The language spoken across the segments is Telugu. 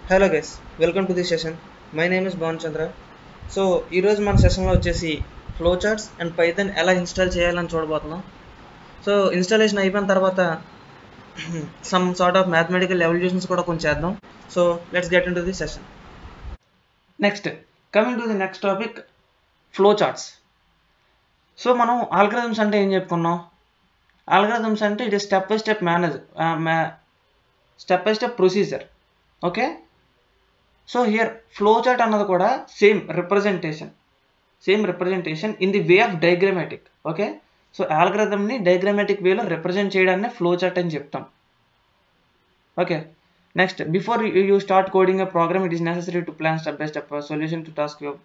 Hello guys, welcome to this session. My name is Bhavan Chandra. So ఈరోజు మన సెషన్లో వచ్చేసి ఫ్లో చార్ట్స్ అండ్ పైథాన్ ఎలా ఇన్స్టాల్ చేయాలని చూడబోతున్నాం. సో ఇన్స్టాలేషన్ అయిపోయిన తర్వాత some sort of mathematical evolutions కూడా కొంచెం చేద్దాం. So let's get in to the session. Next coming to the next topic, flow charts. So మనం ఆల్గరిథమ్స్ అంటే ఏం చెప్పుకున్నాం? ఆల్గరిథమ్స్ అంటే it is step by step procedure. Okay, so here flow chart అన్నది కూడా same representation in the way of diagrammatic. Okay, so ఆల్గరిథమ్ని డయాగ్రామాటిక్ వేలో రిప్రజెంట్ చేయడాన్ని ఫ్లో చార్ట్ అని చెప్తాం. Okay, next before you start coding a program it is necessary to plan step by step solution to task your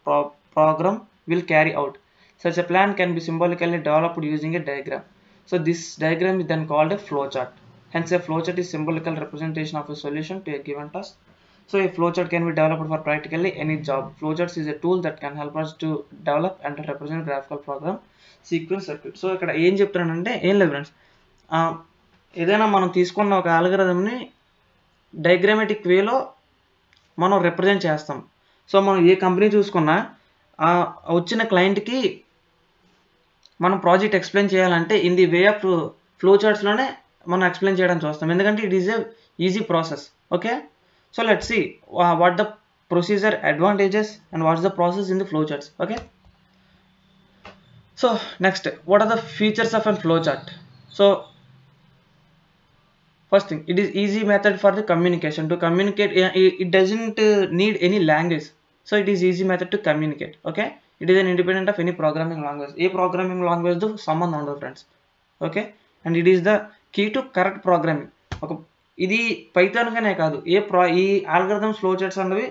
program will carry out. Such a plan can be symbolically developed using a diagram. So this diagram is then called a flow chart. Hence a flow chart is symbolical representation of a solution to a given task. So a flow chart can be developed for practically any job. Flow charts is a tool that can help us to develop and represent graphical program sequence circuit. So ఇక్కడ ఏం చెప్తున్నానంటే ఏం లేదు ఫ్రెండ్స్, ఏదైనా మనం తీసుకున్న ఒక ఆల్గరిథంని డయాగ్రామాటిక్ వేలో మనం రిప్రజెంట్ చేస్తాం. సో మనం ఏ కంపెనీ చూసుకున్నా వచ్చిన క్లయింట్కి మనం ప్రాజెక్ట్ ఎక్స్ప్లెయిన్ చేయాలంటే in the way of flow చార్ట్స్లోనే మనం ఎక్స్ప్లెయిన్ చేయడానికి చూస్తాం, ఎందుకంటే it is a easy process. Okay, so let's see what the procedure advantages and what's the process in the flow charts. Okay, so next what are the features of an flow chart? So first thing, it is easy method for the communication. To communicate, it doesn't need any language, so it is easy method to communicate. Okay, it is an independent of any programming language. A programming language do someone on the friends. Okay, and it is the key to correct programming. Okay, ఇది పైథాన్ కనే కాదు, ఈ ఆల్గరిథమ్స్ ఫ్లో చార్ట్స్ అనేవి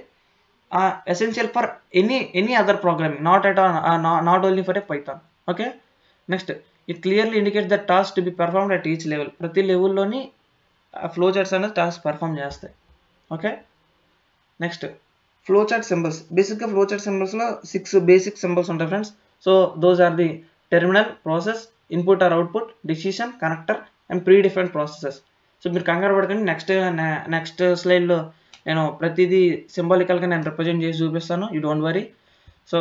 essential for any other programming, not only for a Python. Okay, next, it clearly indicates the task to be performed at each level. ప్రతి లెవెల్లోని ఫ్లో చార్ట్స్ అనేది టాస్క్ పర్ఫామ్ చేస్తాయి. Okay, next flow chart symbols. బేసిక్గా ఫ్లో చార్ట్ సింబల్స్లో 6 బేసిక్ సింబల్స్ ఉంటాయి friends. So those are the terminal, process, input or output, decision, connector and predefined processes. సో మీరు కంగారు పడకండి, నెక్స్ట్ స్లైడ్లో నేను ప్రతిదీ సింబాలికల్గా నేను రిప్రజెంట్ చేసి చూపిస్తాను, you don't worry. So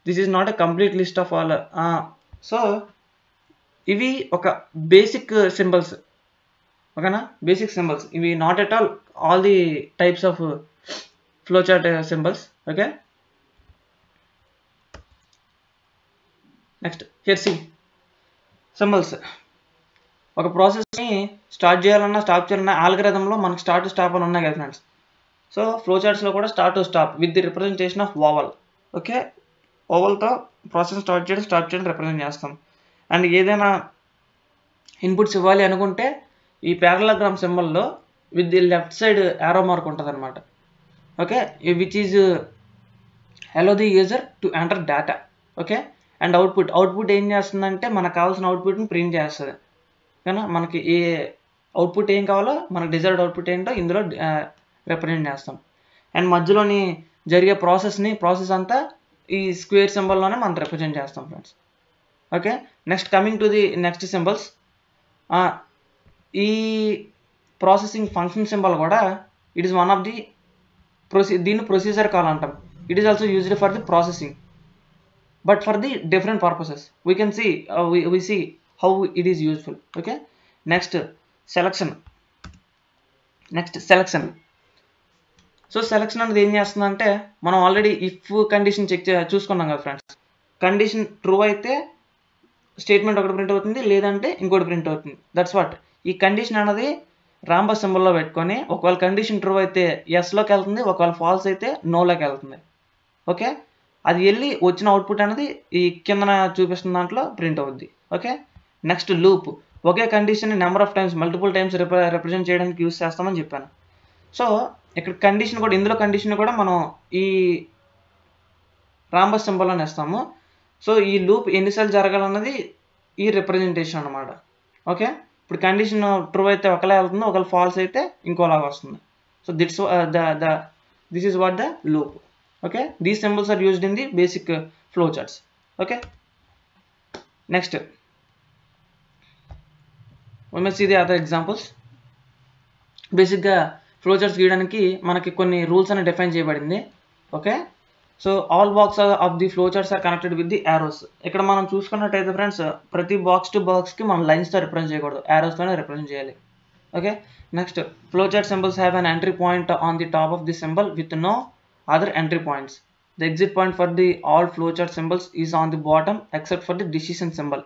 this is not a complete list of all. So ఇవి ఒక బేసిక్ సింబల్స్. ఓకేనా, బేసిక్ సింబల్స్ ఇవి, not at all the types of flow chart symbols. Okay, next here see symbols. ఒక ప్రాసెస్ని స్టార్ట్ చేయాలన్నా స్టాప్ చేయాలన్నా ఆల్గరిథంలో మనకి స్టార్ట్ స్టాప్ అని ఉన్నాయి కదా ఫ్రెండ్స్. సో ఫ్లో చార్ట్స్లో కూడా start to stop with the representation of oval. Okay, ఓవల్తో ప్రాసెస్ స్టార్ట్ చేయడం స్టాప్ చేయడం రిప్రజెంట్ చేస్తాం. అండ్ ఏదైనా ఇన్పుట్స్ ఇవ్వాలి అనుకుంటే ఈ ప్యారలగ్రామ్ సింబల్లో with the left side arrow mark ఉంటుంది అనమాట. Okay, which is allow the user to enter data. Okay, and output ఏం చేస్తుందంటే మనకు కావాల్సిన అవుట్పుట్ని ప్రింట్ చేస్తుంది. ఓకేనా, మనకి ఏ అవుట్పుట్ ఏం కావాలో, మనకు డిజైర్డ్ అవుట్పుట్ ఏంటో ఇందులో రిప్రజెంట్ చేస్తాం. అండ్ మధ్యలోని జరిగే ప్రాసెస్ అంతా ఈ స్క్వేర్ సింబల్లోనే మనం రిప్రజెంట్ చేస్తాం friends. Okay, next coming to the next symbols. ఈ ప్రాసెసింగ్ ఫంక్షన్ సింబల్ కూడా it is one of the దీన్ని ప్రొసీజర్ కాల్ అంటాం. It is also used for the processing but for the different purposes. We can see we see how it is useful. Okay, next selection. So selection అనేది ఏం చేస్తుందంటే మనం ఆల్రెడీ ఇఫ్ కండిషన్ చూసుకున్నాం కదా ఫ్రెండ్స్. కండిషన్ ట్రూ అయితే స్టేట్మెంట్ ఒకటి ప్రింట్ అవుతుంది, లేదంటే ఇంకోటి ప్రింట్ అవుతుంది. That's what. ఈ కండిషన్ అనేది రాంబస్ సింబల్లో పెట్టుకొని ఒకవేళ కండిషన్ ట్రూ అయితే ఎస్లోకి వెళ్తుంది, ఒకవేళ ఫాల్స్ అయితే నోలోకి వెళ్తుంది. ఓకే, అది వెళ్ళి వచ్చిన అవుట్పుట్ అనేది ఈ కిందన చూపిస్తున్న దాంట్లో ప్రింట్ అవుద్ది. Okay, next loop. Okay condition number of times multiple times represent చేయడానికి యూస్ చేస్తామని చెప్పాను. సో ఇక్కడ కండిషన్ కూడా, ఇందులో కండిషన్ కూడా మనం ఈ రాంబస్ సింబల్లోనే ఇస్తాము. సో ఈ లూప్ ఎన్నిసార్లు జరగాలన్నది ఈ రిప్రజెంటేషన్ అనమాట. ఓకే, ఇప్పుడు కండిషన్ ట్రూ అయితే ఒకలా వెళ్తుంది, ఒకవేళ ఫాల్స్ అయితే ఇంకోలాగా వస్తుంది. So this is what the loop. Okay, these symbols are used in the basic flow charts. Okay, next we must see the other examples. బేసిక్గా ఫ్లో చార్ట్స్ గీయడానికి మనకి కొన్ని రూల్స్ అనేవి డిఫైన్ చేయబడింది. Okay, so all box of the flow charts are connected with the arrows. ఇక్కడ మనం చూసుకున్నట్టయితే ఫ్రెండ్స్, ప్రతి బాక్స్ టు బాక్స్కి మనం లైన్స్తో రిప్రజెంట్ చేయకూడదు, యారోస్తోనే రిప్రజెంట్ చేయాలి. Okay, next flow chart symbols have an entry point on the top of the symbol with no other entry points. The exit point for the all flowchart symbols is on the bottom except for the decision symbol.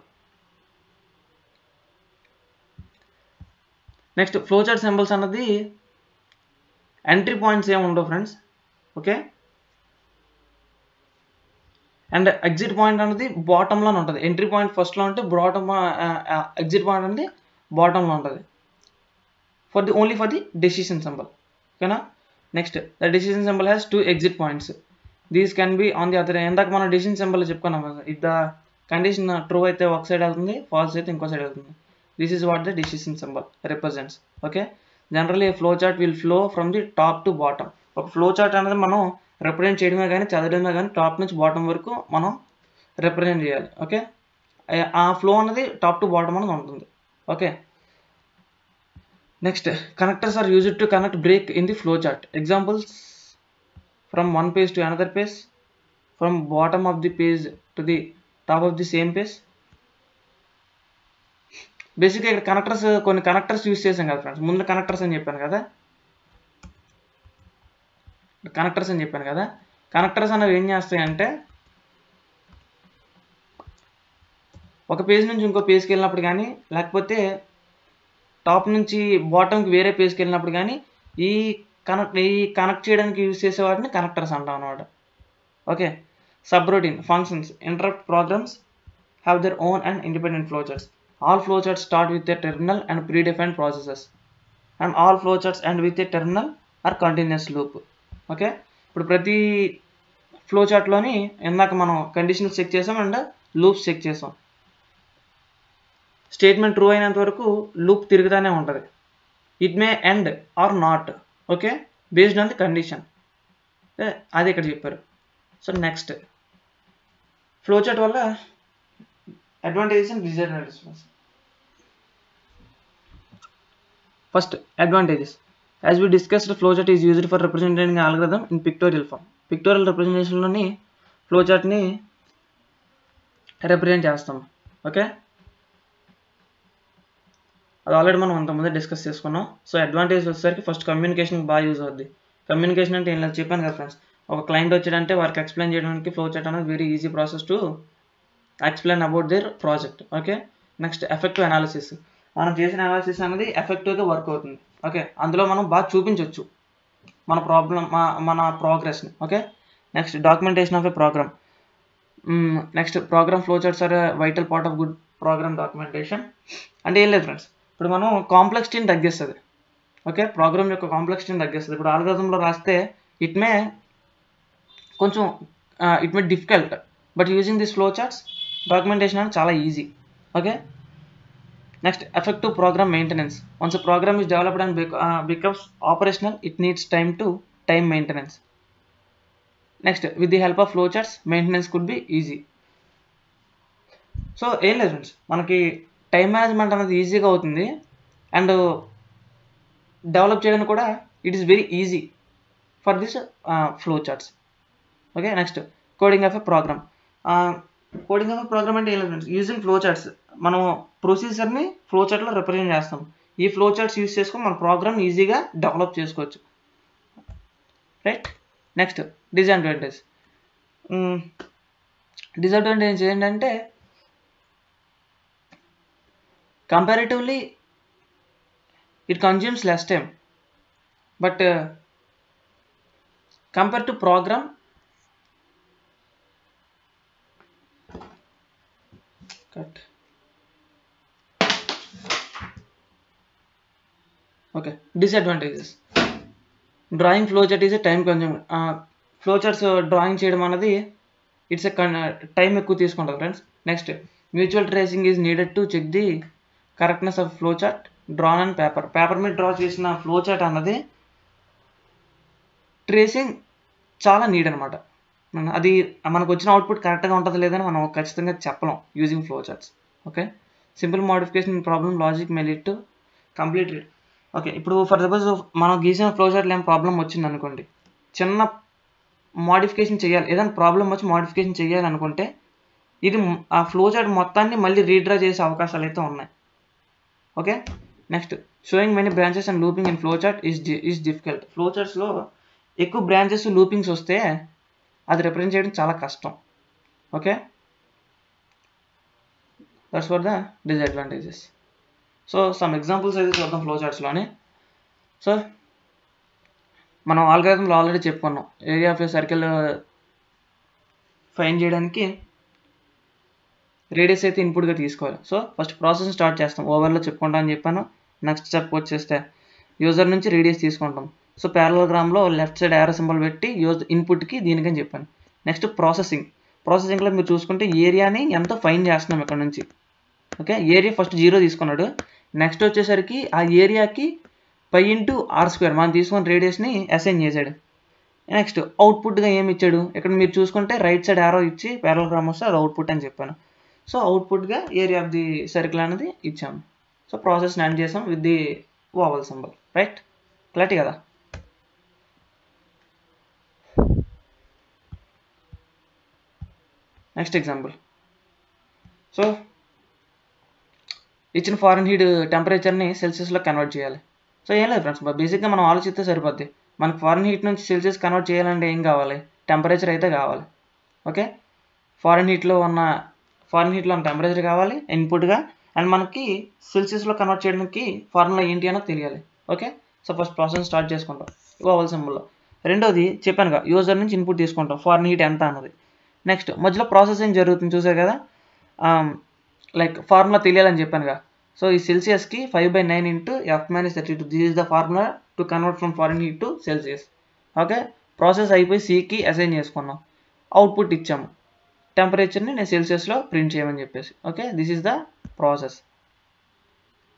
Next, flowchart symbols అన్నది ఎంట్రీ పాయింట్స్ ఏమి ఉండవు friends. Okay, and exit point అనేది బాటంలోనే ఉంటుంది. ఎంట్రీ పాయింట్ ఫస్ట్లో ఉంటే బాటమ్, ఎగ్జిట్ పాయింట్ అనేది బాటంలో ఉంటుంది only for the decision symbol. ఓకేనా. Next, the decision symbol has 2 exit points. These can be on the other. ఇందాక మనం డెసిషన్ సింబల్ చెప్పుకున్నాం కదా, ఇఫ్ ద కండిషన్ ట్రూ అయితే ఒక సైడ్ వెళ్తుంది, ఫాల్స్ అయితే ఇంకో సైడ్ వెళ్తుంది. This is what the decision symbol represents. Okay, generally flow chart will flow from the top to bottom. ఒక ఫ్లో చార్ట్ అనేది మనం రిప్రజెంట్ చేయడమే కానీ చదవడమే కానీ టాప్ నుంచి బాటమ్ వరకు మనం రిప్రజెంట్ చేయాలి. ఓకే, ఆ ఫ్లో అనేది టాప్ టు బాటమ్ అనేది ఉంటుంది. Okay, next, connectors are used to connect break in the flow chart. Examples: from one page to another page, from bottom of the page to the top of the same page. బేసిక్గా ఇక్కడ కనెక్టర్స్, కొన్ని కనెక్టర్స్ యూజ్ చేసాం కదా ఫ్రెండ్స్. ముందు కనెక్టర్స్ అని చెప్పాను కదా, కనెక్టర్స్ అనేవి ఏం చేస్తాయంటే, ఒక పేజ్ నుంచి ఇంకో పేజ్కి వెళ్ళినప్పుడు కానీ, లేకపోతే టాప్ నుంచి బాటమ్కి వేరే పేజ్కి వెళ్ళినప్పుడు కానీ ఈ కనెక్ట్ చేయడానికి యూజ్ చేసే వాటిని కనెక్టర్స్ అంటాం అనమాట. Okay, subroutine functions interrupt programs have their own and independent flow charts. All flow charts start with a terminal and predefined processes, and all flow charts end with a terminal or continuous loop. Okay, ఇప్పుడు ప్రతి ఫ్లో చార్ట్లోని ఇందాక మనం కండిషన్స్ చెక్ చేసాం అండ్ లూప్స్ చెక్ చేసాం. స్టేట్మెంట్ ట్రూ అయినంత వరకు లూప్ తిరుగుతూనే ఉంటుంది. It may end or not. Okay, based on the condition. అది ఇక్కడ చెప్పారు. సో నెక్స్ట్, ఫ్లో చార్ట్ వల్ల advantages and disadvantages. First, advantages. As we discussed, flow chart is used for representing algorithm in pictorial form. Pictorial రిప్రజెంటేషన్లోని ఫ్లో చార్ట్ని రిప్రజెంట్ చేస్తాం. ఓకే, అది ఆల్రెడీ మనం అంతకుముందే డిస్కస్ చేసుకున్నాం. సో అడ్వాంటేజ్ వచ్చేసరికి ఫస్ట్ కమ్యూనికేషన్ బాగా యూజ్ అవుద్ది. కమ్యూనికేషన్ అంటే ఏం లేదు, చెప్పాను కదా ఫ్రెండ్స్. ఒక క్లయింట్ వచ్చాడంటే వారికి ఎక్స్ప్లెయిన్ చేయడానికి ఫ్లో చార్ట్ అనేది very easy process to explain about their project. Okay, next, effective analysis. మనం చేసిన అనాలిసిస్ అనేది ఎఫెక్టివ్గా వర్క్ అవుతుంది. ఓకే, అందులో మనం బాగా చూపించవచ్చు మన ప్రోగ్రెస్ని. Okay, next, documentation of a program. Next, program flow charts are vital part of good program documentation. అంటే ఏం లేదు ఫ్రెండ్స్, ఇప్పుడు మనం కాంప్లెక్సిటీని తగ్గిస్తుంది. ఓకే, ప్రోగ్రామ్ యొక్క కాంప్లెక్సిటీని తగ్గిస్తుంది. ఇప్పుడు ఆల్గరిథంలో రాస్తే it may difficult, but using this flow charts documentation అనేది చాలా easy. Okay, next, effective program maintenance. Once program is developed and becomes operational, it needs time maintenance. Next, with the help of flow charts maintenance could be easy. So ఏం లేదు ఫ్రెండ్స్, మనకి టైం మేనేజ్మెంట్ అనేది ఈజీగా అవుతుంది అండ్ డెవలప్ చేయడానికి కూడా it is very easy for this flow charts. Okay, next, coding of a program. Coding of a program అంటే ఏం లేదు ఫ్రెండ్స్, యూజింగ్ ఫ్లో చార్ట్స్. మనం ప్రొసీజర్ని ఫ్లో చార్ట్లో రిప్రజెంట్ చేస్తాం. ఈ ఫ్లో చార్ట్స్ యూజ్ చేసుకొని మన ప్రోగ్రామ్ ఈజీగా డెవలప్ చేసుకోవచ్చు. Right, next, disadvantage. ఏంటంటే, comparatively it consumes less time, but compared to program, okay, disadvantages. Drawing flowchart is a time consuming. Flowcharts drawing చేయడం అనేది ఇట్స్ ఎ టైం ఎక్కువ తీసుకుంటుంది friends. Next, mutual tracing is needed to check the correctness of flow chart drawn and paper మీద డ్రా చేసిన ఫ్లో చార్ట్ అన్నది ట్రేసింగ్ చాలా నీడ్ అనమాట. అది మనకు వచ్చిన అవుట్పుట్ కరెక్ట్గా ఉంటుంది లేదని మనం ఖచ్చితంగా చెప్పలేం using flow charts. Okay, simple modification problem logic may lead to complete okay, ఇప్పుడు ఫర్ సపోజ్ మనం గీసిన ఫ్లో చార్ట్లో ఏం ప్రాబ్లం వచ్చింది అనుకోండి, చిన్న మోడిఫికేషన్ చేయాలి, ఏదైనా ప్రాబ్లం వచ్చి మోడిఫికేషన్ చేయాలి అనుకుంటే ఇది ఆ ఫ్లో చార్ట్ మొత్తాన్ని మళ్ళీ రీడ్రా చేసే అవకాశాలు అయితే ఉన్నాయి. Okay, next showing many branches and looping in flow chart is difficult. Flow చార్ట్స్లో ఎక్కువ బ్రాంచెస్ లూపింగ్స్ వస్తే అది రిప్రజెంట్ చేయడం చాలా కష్టం. Okay, that's for the disadvantages. So some examples అయితే చూద్దాం ఫ్లో చార్ట్స్లోనే. సో మనం ఆల్గరిథంలో ఆల్రెడీ చెప్పుకున్నాం, area of a circle find చేయడానికి రేడియస్ అయితే ఇన్పుట్గా తీసుకోవాలి. సో ఫస్ట్ ప్రాసెస్ స్టార్ట్ చేస్తాం, ఓవర్లో చెప్పుకుంటాం అని చెప్పాను. నెక్స్ట్ స్టెప్ వచ్చేస్తే యూజర్ నుంచి రేడియస్ తీసుకుంటాం. సో ప్యారలోగ్రామ్లో లెఫ్ట్ సైడ్ యారో సింబల్ పెట్టి ఇన్పుట్కి దీనికని చెప్పాను. నెక్స్ట్ ప్రాసెసింగ్లో మీరు చూసుకుంటే ఏరియాని ఎంత ఫైండ్ చేస్తున్నాం ఇక్కడ నుంచి. ఓకే, ఏరియా ఫస్ట్ 0 తీసుకున్నాడు. నెక్స్ట్ వచ్చేసరికి ఆ ఏరియాకి π × r² మనం తీసుకున్న రేడియస్ని అసైన్ చేశాడు. నెక్స్ట్ అవుట్పుట్గా ఏమి ఇచ్చాడు, ఇక్కడ మీరు చూసుకుంటే రైట్ సైడ్ యారో ఇచ్చి ప్యారలోగ్రామ్ వస్తే అది అవుట్పుట్ అని చెప్పాను. సో అవుట్పుట్గా ఏరియా ఆఫ్ ది సర్కిల్ అనేది ఇచ్చాము. సో ప్రాసెస్ ఎండ్ చేసాం with the oval symbol. Right, clarity కదా. Next example. సో ఇచ్చిన ఫారెన్ హీట్ టెంపరేచర్ని సెల్సియస్లో కన్వర్ట్ చేయాలి. సో ఏం లేదు ఫ్రెండ్స్, బేసిక్గా మనం ఆలోచిస్తే సరిపోద్ది. మనకు ఫారెన్ హీట్ నుంచి సెల్సియస్ కన్వర్ట్ చేయాలంటే ఏం కావాలి, టెంపరేచర్ అయితే కావాలి. ఓకే, ఫారెన్ హీట్లో ఉన్న టెంపరేచర్ కావాలి ఇన్పుట్గా, అండ్ మనకి సెల్సియస్లో కన్వర్ట్ చేయడానికి ఫార్ములా ఏంటి అన్నది తెలియాలి. Okay, so first process start చేసుకుంటాం ఓవల్ సింబల్లో. రెండోది చెప్పానుగా, యూజర్ నుంచి ఇన్పుట్ తీసుకుంటాం ఫారెన్ హీట్ ఎంత అన్నది. నెక్స్ట్ మధ్యలో ప్రాసెసింగ్ జరుగుతుంది చూసారు కదా, లైక్ ఫార్ములా తెలియాలని చెప్పానుగా. సో ఈ సెల్సియస్కి 5/9 × F-32, this is the formula to convert from foreign heat to Celsius. Okay, process అయిపోయి సికి అసైన్ చేసుకున్నాం, అవుట్పుట్ ఇచ్చాము, టెంపరేచర్ని నేను సెల్సియస్లో ప్రింట్ చేయమని చెప్పేసి. Okay, this is the process,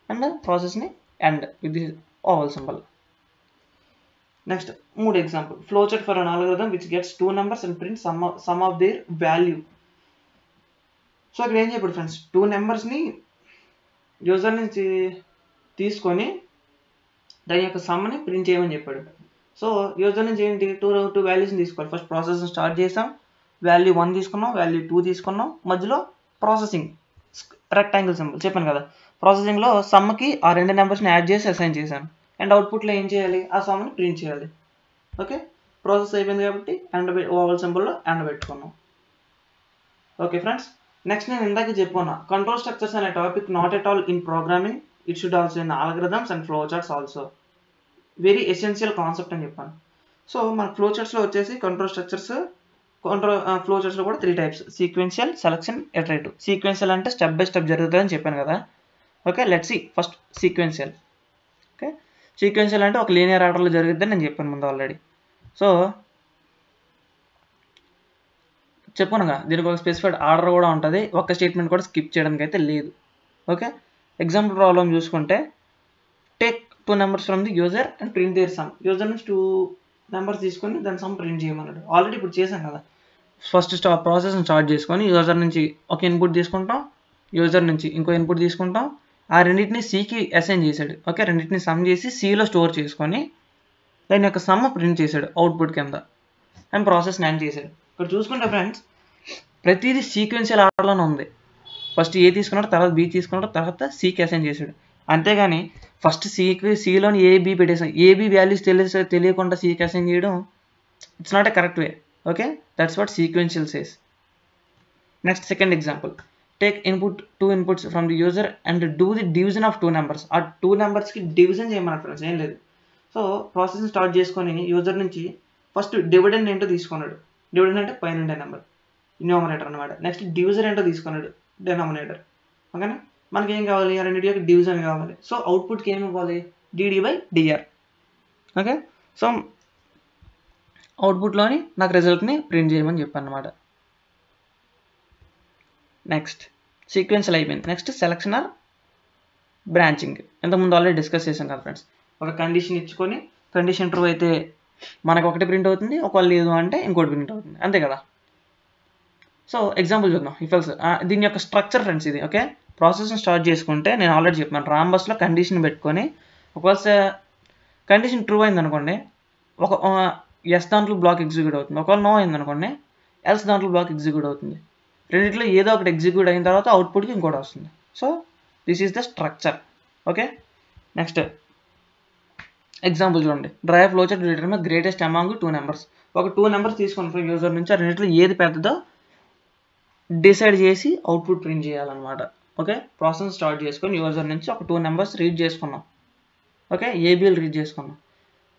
and ప్రాసెస్ని end with the oval symbol. Next 3 example. Flow chart for an algorithm which gets 2 numbers and print sum of their value. So ఇక్కడ ఏం చెప్పాడు ఫ్రెండ్స్, 2 numbers యూజర్ నుంచి తీసుకొని దాని యొక్క సమ్ని ప్రింట్ చేయమని చెప్పాడు. సో యూజర్ నుంచి ఏంటి, టూ వాల్యూస్ని తీసుకోవాలి. ఫస్ట్ ప్రాసెస్ స్టార్ట్ చేసాం, వాల్యూ 1 తీసుకున్నాం, వాల్యూ 2 తీసుకున్నాం, మధ్యలో ప్రాసెసింగ్ రెక్టాంగిల్ సింబల్ చెప్పాను కదా. ప్రాసెసింగ్లో సమ్కి ఆ 2 numbers యాడ్ చేసి అసైన్ చేశాను, అండ్ అవుట్పుట్లో ఏం చేయాలి, ఆ సమ్ని ప్రింట్ చేయాలి. ఓకే, ప్రాసెస్ అయిపోయింది కాబట్టి ఓవల్ సింబల్లో ఎండ్ పెట్టుకున్నాం. ఓకే ఫ్రెండ్స్, నెక్స్ట్ నేను ఇందాక చెప్పుకున్నా కంట్రోల్ స్ట్రక్చర్స్ అనే topic not at all in programming, it should also in algorithms and flow charts also. Very essential concept అని చెప్పాను. సో మన ఫ్లో చార్ట్స్లో వచ్చేసి కంట్రోల్ స్ట్రక్చర్స్, ఫ్లో చార్ట్స్లో కూడా 3 types: sequential, selection, iterative. Sequential అంటే స్టెప్ బై స్టెప్ జరుగుతుందని చెప్పాను కదా. Okay, let's see first sequential. Okay, sequential అంటే ఒక లీనియర్ ఆర్డర్లో జరుగుతుందని నేను చెప్పాను ముందు ఆల్రెడీ. సో చెప్పనుగా దీనికి ఒక స్పెసిఫైడ్ ఆర్డర్ కూడా ఉంటుంది, ఒక్క స్టేట్మెంట్ కూడా స్కిప్ చేయడానికి అయితే లేదు. ఓకే, ఎగ్జాంపుల్ ప్రాబ్లం చూసుకుంటే, take 2 numbers from the user and print their sum. User నుంచి 2 numbers తీసుకొని దాని సమ్ ప్రింట్ చేయమన్నాడు. ఆల్రెడీ ఇప్పుడు చేశాం కదా. ఫస్ట్ ప్రాసెస్ని స్టార్ట్ చేసుకొని యూజర్ నుంచి ఒక ఇన్పుట్ తీసుకుంటాం, యూజర్ నుంచి ఇంకో ఇన్పుట్ తీసుకుంటాం, ఆ రెండింటిని సికి అసైన్ చేశాడు. ఓకే, రెండింటిని సమ్ చేసి సిలో స్టోర్ చేసుకొని దాని యొక్క సమ్ ప్రింట్ చేశాడు అవుట్పుట్ కింద, అండ్ ప్రాసెస్ ఎండ్ చేశాడు. ఇక్కడ చూసుకుంటే ఫ్రెండ్స్, ప్రతిదీ సీక్వెన్షియల్ ఆర్డర్లోనే ఉంది. ఫస్ట్ ఏ తీసుకున్నాడు, తర్వాత బి తీసుకున్నాడు, తర్వాత సికి అసైన్ చేశాడు. అంతేగాని ఫస్ట్ సిలోని ఏబి పెట్టేసాం, ఏబి వాల్యూస్ తెలియకుండా సికి అసైన్ చేయడం it's not a correct way. Okay, that's what sequential says. Next second example. Take input 2 inputs from the user and do the division of 2 numbers. ఆ 2 numbersకి డివిజన్ చేయమన్నారు ఫ్రెండ్స్, ఏం లేదు. సో ప్రాసెస్ స్టార్ట్ చేసుకొని యూజర్ నుంచి ఫస్ట్ డివిడెండ్ ఏంటో తీసుకున్నాడు. డివిడెండ్ అంటే పైన నెంబర్, న్యూమరేటర్ అనమాట. నెక్స్ట్ డివిజర్ ఏంటో తీసుకున్నాడు, డెనామినేటర్. ఓకేనా, మనకి ఏం కావాలి, ఆ రెండింటి యొక్క డివిజన్ కావాలి. సో అవుట్పుట్కి ఏమి ఇవ్వాలి, dd/dr. ఓకే, సో అవుట్పుట్లోని నాకు రిజల్ట్ని ప్రింట్ చేయమని చెప్పాను అనమాట. నెక్స్ట్ సీక్వెన్షియల్ అయిపోయింది. Next selection or branching. ఇంతకుముందు ఆల్రెడీ డిస్కస్ చేశాం కదా ఫ్రెండ్స్. ఒక కండిషన్ ఇచ్చుకొని కండిషన్ ట్రూ అయితే మనకు ఒకటి ప్రింట్ అవుతుంది, ఒకవేళ లేదు అంటే ఇంకోటి ప్రింట్ అవుతుంది, అంతే కదా. సో ఎగ్జాంపుల్ చూద్దాం. ఇఫ్ ఎల్స్ దీని యొక్క స్ట్రక్చర్ ఫ్రెండ్స్ ఇది. ఓకే, ప్రాసెస్ని స్టార్ట్ చేసుకుంటే నేను ఆల్రెడీ చెప్పాను, రాంబస్లో కండిషన్ పెట్టుకొని ఒకవేళ కండిషన్ ట్రూ అయింది అనుకోండి, ఒక ఎస్ దాంట్లో బ్లాక్ ఎగ్జిక్యూట్ అవుతుంది. ఒకవేళ నో అయింది అనుకోండి, ఎల్స్ దాంట్లో బ్లాక్ ఎగ్జిక్యూట్ అవుతుంది. రెండిట్లో ఏదో ఒకటి ఎగ్జిక్యూట్ అయిన తర్వాత అవుట్పుట్కి ఇంకోటి వస్తుంది. So this is the structure. Okay, next example చూడండి. Dry flow chart to determine greatest among 2 numbers. ఒక 2 నెంబర్స్ తీసుకుని యూజర్ నుంచి ఆ రెండిట్లో ఏది పెద్దదో డిసైడ్ చేసి అవుట్పుట్ ప్రింట్ చేయాలన్నమాట. ఓకే, ప్రాసెస్ స్టార్ట్ చేసుకొని యూజర్ నుంచి ఒక 2 నెంబర్స్ రీడ్ చేసుకున్నాం. ఓకే, ఏబిఎల్ రీడ్ చేసుకున్నాం.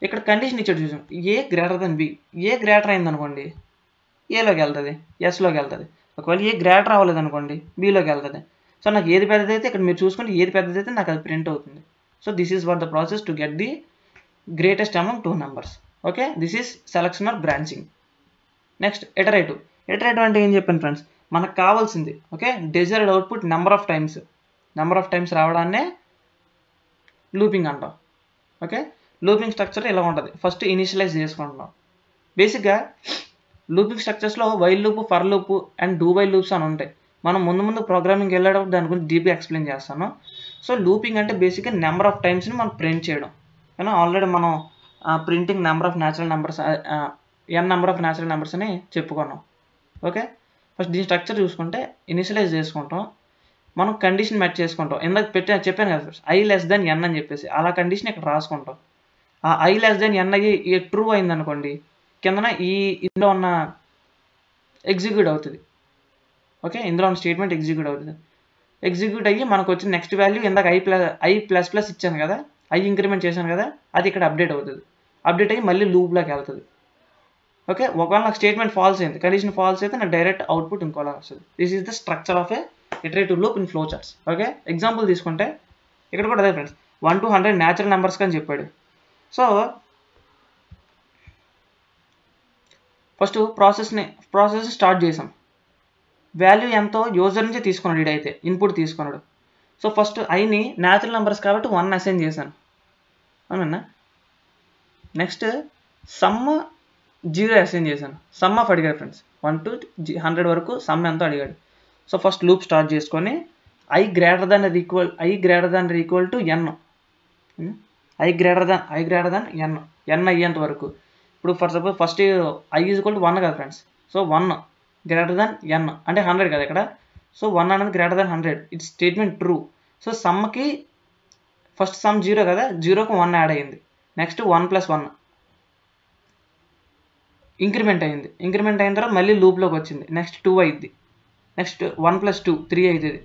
ఇక్కడ కండిషన్ ఇచ్చాడు చూసాం, ఏ గ్రేటర్ దెన్ బి. ఏ గ్రేటర్ అయింది అనుకోండి ఏలోకి వెళ్తుంది, ఎస్లోకి వెళ్తుంది. ఒకవేళ ఏ గ్రేటర్ అవ్వలేదు అనుకోండి బిలోకి వెళ్తుంది. సో నాకు ఏది పెద్దదైతే ఇక్కడ మీరు చూసుకుంటే ఏది పెద్దదైతే నాకు అది ప్రింట్ అవుతుంది. So this is what the process to get the greatest among 2 numbers. Okay, this is selection or branching. Next iterative. Iterative అంటే ఏం చెప్పాను ఫ్రెండ్స్, మనకు కావాల్సింది okay desired output number of times రావడాన్నే లూపింగ్ అంటాం. ఓకే, లూపింగ్ స్ట్రక్చర్ ఇలా ఉంటుంది. ఫస్ట్ ఇనిషియలైజ్ చేసుకుంటున్నాం. బేసిక్గా లూపింగ్ స్ట్రక్చర్స్లో while loop, for loop and do while loops అని ఉంటాయి. మనం ముందు ప్రోగ్రామింగ్ వెళ్ళేటప్పుడు దాని గురించి డీప్గా ఎక్స్ప్లెయిన్ చేస్తాను. సో లూపింగ్ అంటే బేసిక్గా నెంబర్ ఆఫ్ టైమ్స్ని మనం ప్రింట్ చేయడం. కానీ ఆల్రెడీ మనం printing number of natural numbers number of natural numbers అని చెప్పుకున్నాం. ఓకే, ఫస్ట్ దీని స్ట్రక్చర్ చూసుకుంటే ఇనిషియలైజ్ చేసుకుంటాం, మనం కండిషన్ మ్యాచ్ చేసుకుంటాం. ఇందాక చెప్పాను కదా ఐ లెస్ దెన్ ఎన్ అని చెప్పేసి, అలా కండిషన్ ఇక్కడ రాసుకుంటాం. ఆ ఐ లెస్ దెన్ ఎన్ అయ్యి ట్రూ అయింది అనుకోండి, కిందన ఇందులో ఉన్న ఎగ్జిక్యూట్ అవుతుంది. ఓకే, ఇందులో ఉన్న స్టేట్మెంట్ ఎగ్జిక్యూట్ అవుతుంది. ఎగ్జిక్యూట్ అయ్యి మనకు వచ్చిన నెక్స్ట్ వాల్యూ ఇందాక ఐ ప్లస్ ప్లస్ ఇచ్చాను కదా, ఐ ఇంక్రిమెంట్ చేశాను కదా, అది ఇక్కడ అప్డేట్ అవుతుంది. అప్డేట్ అయ్యి మళ్ళీ లూప్లోకి వెళ్తుంది. ఓకే, ఒకవేళ నాకు స్టేట్మెంట్ ఫాల్స్ అయింది, కండిషన్ ఫాల్స్ అయితే నాకు డైరెక్ట్ అవుట్పుట్ ఇంకోలా వస్తుంది. This is the structure of A iterative loop in flow charts. Okay, example తీసుకుంటే ఇక్కడ కూడా అదే ఫ్రెండ్స్, 1 to 100 న్యాచురల్ నెంబర్స్ అని చెప్పాడు. సో ఫస్ట్ ప్రాసెస్ స్టార్ట్ చేసాం. వాల్యూ ఎంతో యూజర్ నుంచి తీసుకున్నాడు, ఇడైతే ఇన్పుట్ తీసుకున్నాడు. సో ఫస్ట్ ఐని న్యాచురల్ నెంబర్స్ కాబట్టి 1 అసైన్ చేశాను అవునన్నా. నెక్స్ట్ సమ్ 0 అసైన్ చేశాను. సమ్ ఆఫ్ అడిగాడు ఫ్రెండ్స్, 1 to 100 వరకు సమ్ ఎంతో అడిగాడు. సో ఫస్ట్ లూప్ స్టార్ట్ చేసుకొని i greater than equal to n, i greater than n అయ్యేంత వరకు. ఇప్పుడు for suppose first i is equal to 1 కదా friends. So 1 greater than n అంటే 100 కదా ఇక్కడ. సో 1 అనేది greater than 100, it's statement true. So సమ్కి ఫస్ట్ సమ్ 0 కదా, 0కు 1 యాడ్ అయ్యింది. నెక్స్ట్ 1 + 1 ఇంక్రిమెంట్ అయ్యింది. ఇంక్రిమెంట్ అయిన తర్వాత మళ్ళీ లూప్లోకి వచ్చింది. నెక్స్ట్ 2 అయ్యిద్ది. నెక్స్ట్ 1 + 2 3 అవుతుంది,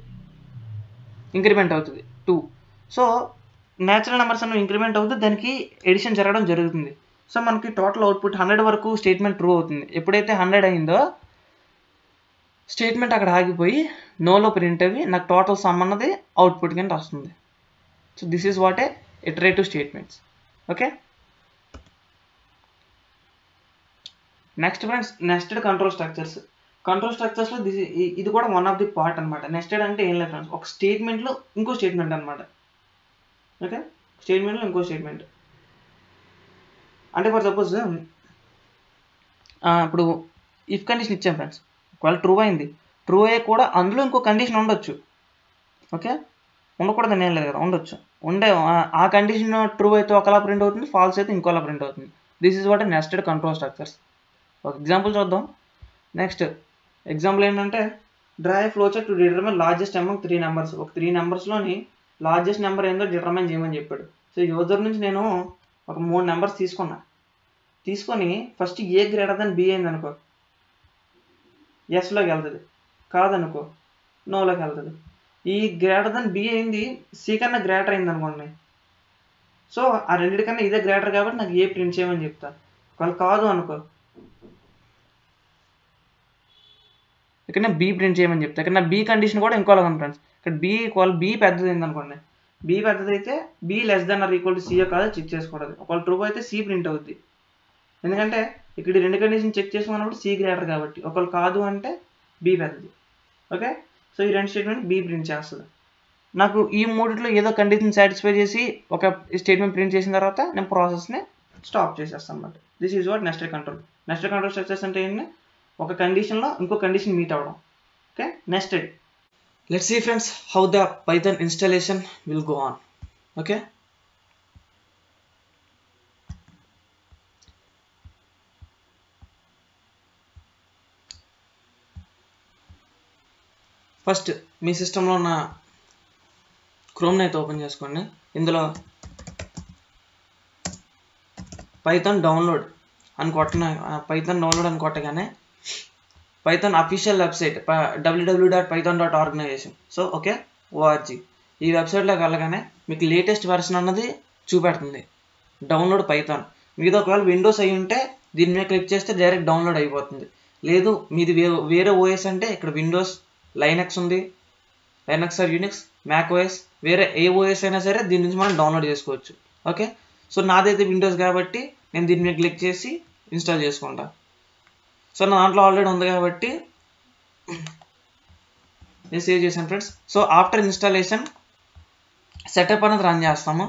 ఇంక్రిమెంట్ అవుతుంది 2. సో న్యాచురల్ నెంబర్స్ అన్న ఇంక్రిమెంట్ అవుతుంది, దానికి ఎడిషన్ జరగడం జరుగుతుంది. సో మనకి టోటల్ అవుట్పుట్ 100 వరకు స్టేట్మెంట్ ట్రూ అవుతుంది. ఎప్పుడైతే 100 అయిందో స్టేట్మెంట్ అక్కడ ఆగిపోయి నోలో ప్రింట్ అవి నాకు టోటల్ సమ్ అన్నది అవుట్పుట్ కింద వస్తుంది. So this is what a iterative statements. Okay, next friends nested control structures. Control స్ట్రక్చర్స్లో ఇది కూడా వన్ ఆఫ్ ది పార్ట్ అనమాట. నెస్టెడ్ అంటే ఏం లేదు ఫ్రెండ్స్, ఒక స్టేట్మెంట్లో ఇంకో స్టేట్మెంట్ అనమాట. ఓకే, స్టేట్మెంట్లో ఇంకో స్టేట్మెంట్ అంటే ఫర్ సపోజ్ ఇప్పుడు ఇఫ్ కండిషన్ ఇచ్చాం ఫ్రెండ్స్, ఒకవేళ ట్రూ అయింది, ట్రూ అయ్యే కూడా అందులో ఇంకో కండిషన్ ఉండొచ్చు. ఓకే, ఉండకూడదని ఏం లేదు కదా, ఉండొచ్చు. ఆ కండిషన్ ట్రూ అయితే ఒకలా ప్రింట్ అవుతుంది, ఫాల్స్ అయితే ఇంకోలా ప్రింట్ అవుతుంది. This is what nested control structures. ఒక ఎగ్జాంపుల్ చూద్దాం. నెక్స్ట్ ఎగ్జాంపుల్ ఏంటంటే draw A flow chart to determine largest among 3 numbers. ఒక 3 నెంబర్స్లోని లార్జెస్ట్ నెంబర్ ఏందో డిటర్మైన్ చేయమని చెప్పాడు. సో యూజర్ నుంచి నేను ఒక 3 నెంబర్స్ తీసుకొని ఫస్ట్ ఏ గ్రేటర్ దాన్ బి అయింది అనుకో ఎస్లోకి వెళ్తుంది, కాదనుకో నోలోకి వెళ్తుంది. ఈ గ్రేటర్ దాన్ బి అయింది సి కన్నా గ్రేటర్ అయింది అనుకోండి, సో ఆ రెండింటికన్నా ఇదే గ్రేటర్ కాబట్టి నాకు ఏ ప్రింట్ చేయమని చెప్తా. ఒకవేళ కాదు అనుకో ఇక్కడ బి ప్రింట్ చేయమని చెప్తా. ఇక్కడ నా బి కండిషన్ కూడా ఇంకోలా ఉంది ఫ్రెండ్స్. ఇక్కడ బి పెద్దది అయింది అనుకోండి, బి పెద్దదైతే B less than or equal to C కాదో చెక్ చేసుకోవడం. ఒకవేళ ట్రూ అయితే సి ప్రింట్ అవుద్ది, ఎందుకంటే ఇక్కడ 2 కండిషన్ చెక్ చేసుకున్నప్పుడు సి గ్రేటర్ కాబట్టి. ఒకవేళ కాదు అంటే బి పెద్దది. ఓకే, సో ఈ 2 స్టేట్మెంట్ బి ప్రింట్ చేస్తుంది. నాకు ఈ మూడిట్లో ఏదో కండిషన్ సాటిస్ఫై చేసి ఒక స్టేట్మెంట్ ప్రింట్ చేసిన తర్వాత నేను ప్రాసెస్ని స్టాప్ చేసేస్తాను అన్నమాట. This is what nested control. Nested control structures అంటే ఏంటి, ఒక కండిషన్లో ఇంకో కండిషన్ మీట్ అవ్వడం. Okay, nested. Let's see friends how the Python installation will go on. Okay, first మీ సిస్టంలో ఉన్న క్రోమ్ని అయితే ఓపెన్ చేసుకోండి. ఇందులో పైథాన్ డౌన్లోడ్ అని కొట్టగానే Python official website www.python.organization org ఈ వెబ్సైట్లోకి వెళ్ళగానే మీకు లేటెస్ట్ వెర్షన్ అన్నది చూపెడుతుంది, డౌన్లోడ్ పైథాన్. మీది ఒకవేళ విండోస్ అయి ఉంటే దీని మీద క్లిక్ చేస్తే డైరెక్ట్ డౌన్లోడ్ అయిపోతుంది. లేదు మీది వేరే ఓఎస్ అంటే ఇక్కడ విండోస్, లైనక్స్ ఉంది, Linux or Unix, Mac OS, వేరే ఏ ఓఎస్ అయినా సరే దీని నుంచి మనం డౌన్లోడ్ చేసుకోవచ్చు. ఓకే, సో నాదైతే విండోస్ కాబట్టి నేను దీని మీద క్లిక్ చేసి ఇన్స్టాల్ చేసుకుంటా. సో నా దాంట్లో ఆల్రెడీ ఉంది కాబట్టి నేను సేవ్ చేశాను friends. So after installation setup అనేది రన్ చేస్తాము.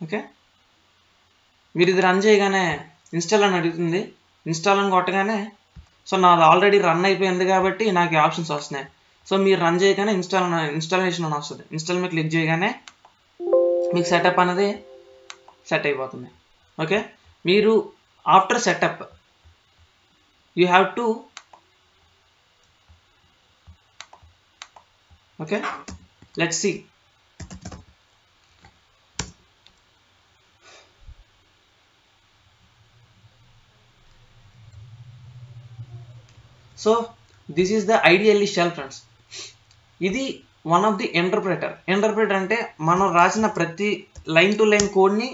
ఓకే, మీరు ఇది రన్ చేయగానే ఇన్స్టాల్ అని అడుగుతుంది. ఇన్స్టాల్ అని కొట్టగానే సో నాది ఆల్రెడీ రన్ అయిపోయింది కాబట్టి నాకు ఆప్షన్స్ వస్తున్నాయి. సో మీరు రన్ చేయగానే ఇన్స్టాలేషన్ అని వస్తుంది. ఇన్స్టాల్ మీద క్లిక్ చేయగానే మీకు సెటప్ అనేది సెట్ అయిపోతుంది. ఓకే, మీరు after setup you have to okay let's see. So this is the ideally shell friends. ఇది వన్ ఆఫ్ ది ఇంటర్ప్రెటర్ అంటే మనం రాసిన ప్రతి లైన్ టు లైన్ కోడ్ని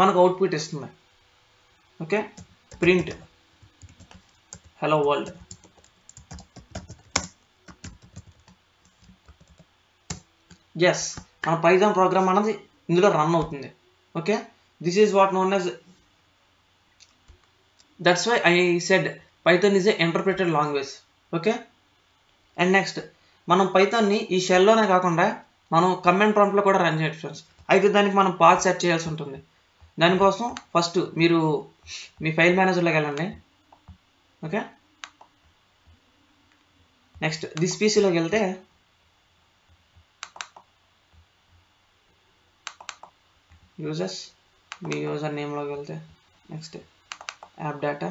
మనకు అవుట్పుట్ ఇస్తుంది. Okay, print hello world. Yes, మన పైథాన్ ప్రోగ్రామ్ అనేది ఇందులో రన్ అవుతుంది. Okay, this is what known as, that's why I said Python is a interpreted language. Okay, and next మనం పైథాన్ని ఈ షెల్లోనే కాకుండా మనం కమాండ్ ప్రాంప్ట్లో కూడా రన్ చేయొచ్చు ఫ్రెండ్స్. అయితే దానికి మనం పాత్ సెట్ చేయాల్సి ఉంటుంది. దానికోసం ఫస్ట్ మీరు మీ ఫైల్ మేనేజర్లోకి వెళ్ళండి. ఓకే, నెక్స్ట్ దిస్ పీసీలోకి వెళ్తే యూజర్స్, మీ యూజర్ నేమ్లోకి వెళ్తే next app data,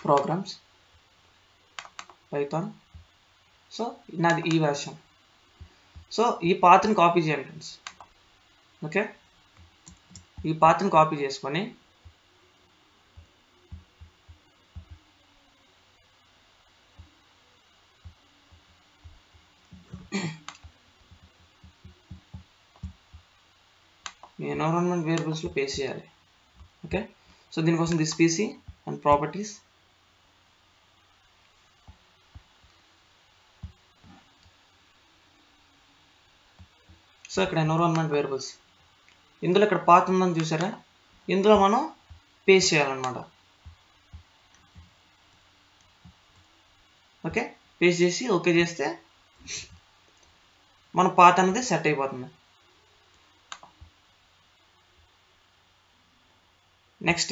programs, Python. So నాది ఈ వెర్షన్. సో ఈ పాత్ని కాపీ చేయాలి ఫ్రెండ్స్. ఓకే, ఈ పాత్ని కాపీ చేసుకొని మీ ఎన్విరాన్మెంట్ వేరియబుల్స్లో పేస్ట్ చేయాలి. ఓకే, సో దీనికోసం this PC and properties, so ఇక్కడ ఎన్విరాన్మెంట్ వేరియబుల్స్, ఇందులో ఇక్కడ పాత్ ఉందని చూసారా, ఇందులో మనం పేస్ట్ చేయాలన్నమాట. ఓకే, పేస్ట్ చేసి ఓకే చేస్తే మన పాత్ అనేది సెట్ అయిపోతుంది. నెక్స్ట్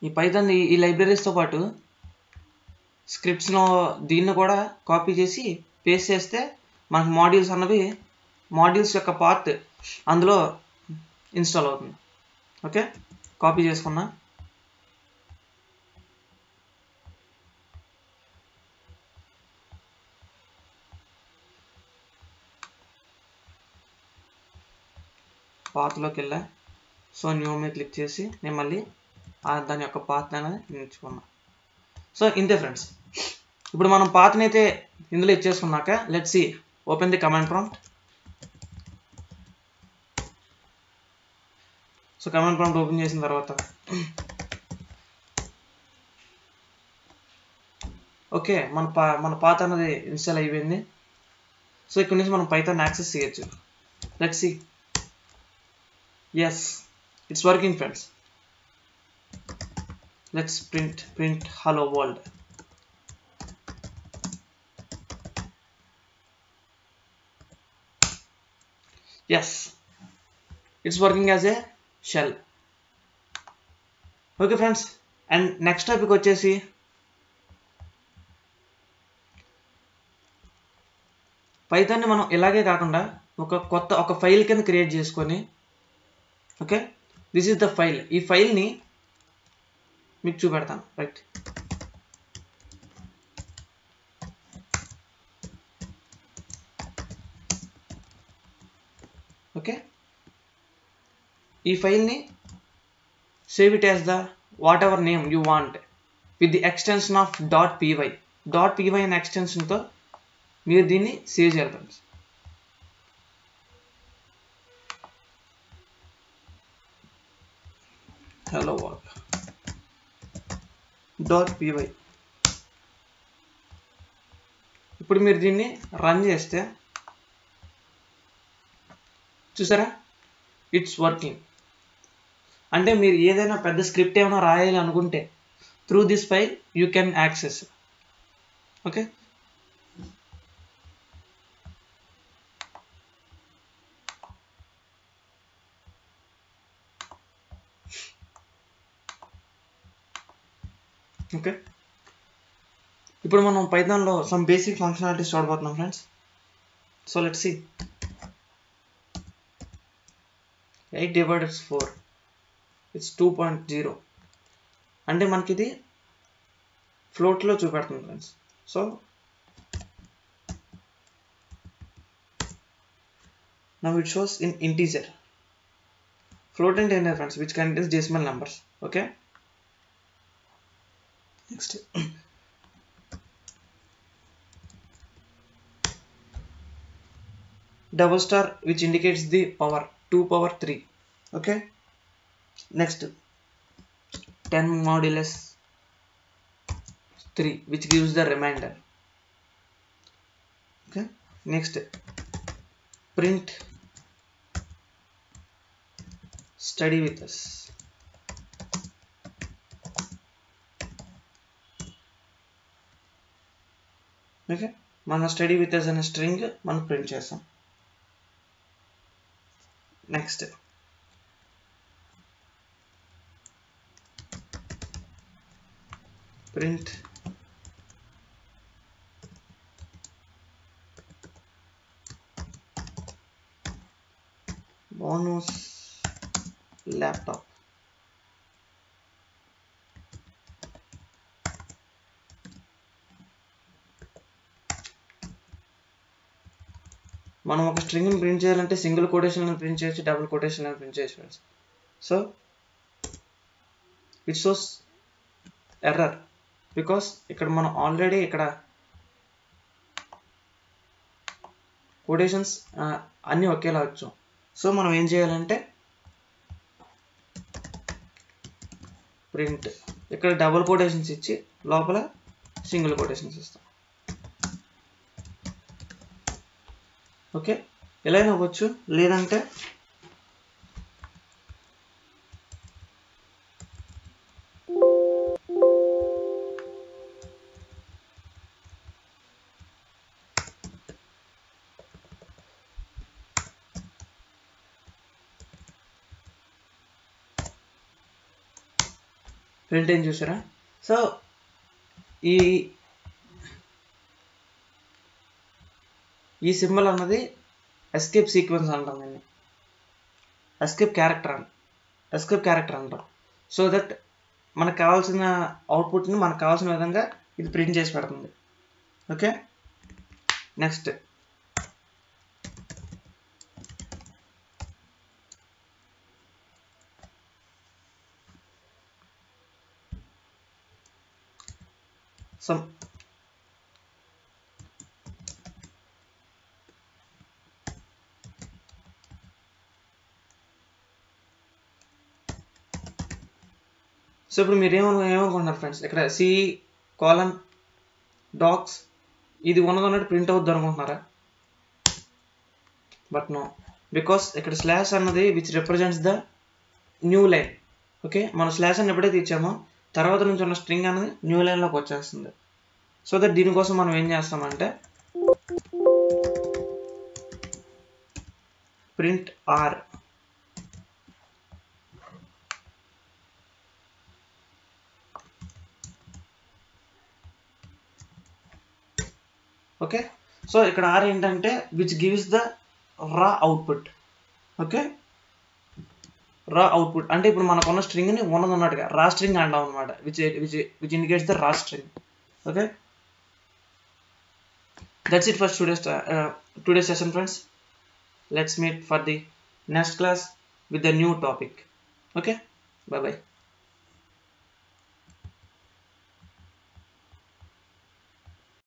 ఈ పైథాన్ ఈ లైబ్రరీస్తో పాటు స్క్రిప్ట్స్లో దీన్ని కూడా కాపీ చేసి పేస్ట్ చేస్తే మనకు మాడ్యూల్స్ అన్నవి, మాడ్యూల్స్ యొక్క పాత్ అందులో ఇన్స్టాల్ అవుతుంది. ఓకే, కాపీ చేసుకున్నా. పాత్లోకి వెళ్ళా. సో న్యూ మీద క్లిక్ చేసి నేను మళ్ళీ దాని యొక్క పాత్ అనేది ఎంచుకున్నా. సో ఇంతే ఫ్రెండ్స్. ఇప్పుడు మనం పాత్ని అయితే ఇందులో ఇచ్చేసుకున్నాక let's see, open the command prompt. So command prompt open చేసిన తర్వాత ఓకే మన పాత్ అనేది ఇన్స్టాల్ అయిపోయింది. సో ఇక్కడ నుంచి మనం పైథాన్ యాక్సెస్ చేయొచ్చు. Let's see. Yes, it's working friends. Let's print hello world. Yes, it's working as a shell. Okay friends, and next topic వచ్చేసి పైథాన్ని మనం ఇలాగే కాకుండా ఒక ఫైల్ కింద క్రియేట్ చేసుకొని, okay, this is the file. ఈ ఫైల్ని మీకు చూపెడతాను, రైట్. ఓకే, ఈ ఫైల్ని save it as the what ever name you want with the extension of .py. .py అనే ఎక్స్టెన్షన్తో మీరు దీన్ని సేవ్ చేయాలి ఫ్రెండ్స్. hello world .py. ఇప్పుడు మీరు దీన్ని రన్ చేస్తే చూసారా, ఇట్స్ వర్కింగ్. అంటే మీరు ఏదైనా పెద్ద స్క్రిప్ట్ ఏమైనా రాయాలి అనుకుంటే through this file you can access. Okay, okay, ఇప్పుడు మనం పైథాన్లో సమ్ బేసిక్ ఫంక్షనాలిటీస్ చూడబోతున్నాం friends. So let's see. 8 divided 4 it's 2.0. అంటే మనకి ఇది ఫ్లోట్లో చూపెడుతుంది friends. So now it shows in integer. Float అంటే ఏంటి friends, which contains decimal numbers. Okay, next double star which indicates the power 2 power 3. okay, next 10 modulus 3 which gives the remainder. okay, next print study with us. okay, మన స్టడీ విత్ us అనే స్ట్రింగ్ మనం ప్రింట్ చేస్తాం. Next print bonus laptop. మనం ఒక స్ట్రింగ్ని ప్రింట్ చేయాలంటే సింగిల్ కొటేషన్ ప్రింట్ చేయొచ్చు, డబుల్ కొటేషన్ ప్రింట్ చేయొచ్చు friends. So it shows error because ఇక్కడ మనం ఆల్రెడీ ఇక్కడ కొటేషన్స్ అన్నీ ఒకేలా వచ్చాం. సో మనం ఏం చేయాలంటే ప్రింట్ ఇక్కడ డబుల్ కొటేషన్స్ ఇచ్చి లోపల సింగిల్ కొటేషన్స్ ఇస్తాం. ఓకే, ఎలా అయినా అవ్వచ్చు, లేదంటే ప్రింట్ ఏం చూసారా. సో ఈ సింబల్ అన్నది ఎస్కేప్ సీక్వెన్స్ అంటాం, దీన్ని ఎస్కేప్ క్యారెక్టర్ అంటాం. సో దట్ మనకు కావాల్సిన అవుట్పుట్ని మనకు కావాల్సిన విధంగా ఇది ప్రింట్ చేసి పెడుతుంది. ఓకే, నెక్స్ట్ సమ్ సో ఇప్పుడు మీరు ఏమనుకుంటున్నారు ఫ్రెండ్స్, ఇక్కడ C:\docs ఇది ఉన్నట్టు ప్రింట్ అవుద్ది అనుకుంటున్నారా? బట్ నో, బికాస్ ఇక్కడ స్లాష్ అన్నది which represents the new line. Okay, మనం స్లాష్ అని ఎప్పుడైతే ఇచ్చామో తర్వాత నుంచి ఉన్న స్ట్రింగ్ అనేది న్యూ లైన్లోకి వచ్చేస్తుంది. సో దట్ దీనికోసం మనం ఏం చేస్తామంటే ప్రింట్ R. ఓకే, సో ఇక్కడ R ఏంటంటే which gives the raw output. Okay, రా అవుట్పుట్ అంటే ఇప్పుడు మనకున్న స్ట్రింగ్ని ఉన్నట్టుగా రా స్ట్రింగ్ అంటాం అనమాట, which indicates the raw string. Okay, that's it for today's session, friends. Let's meet for the next class with a new topic. Okay, bye bye.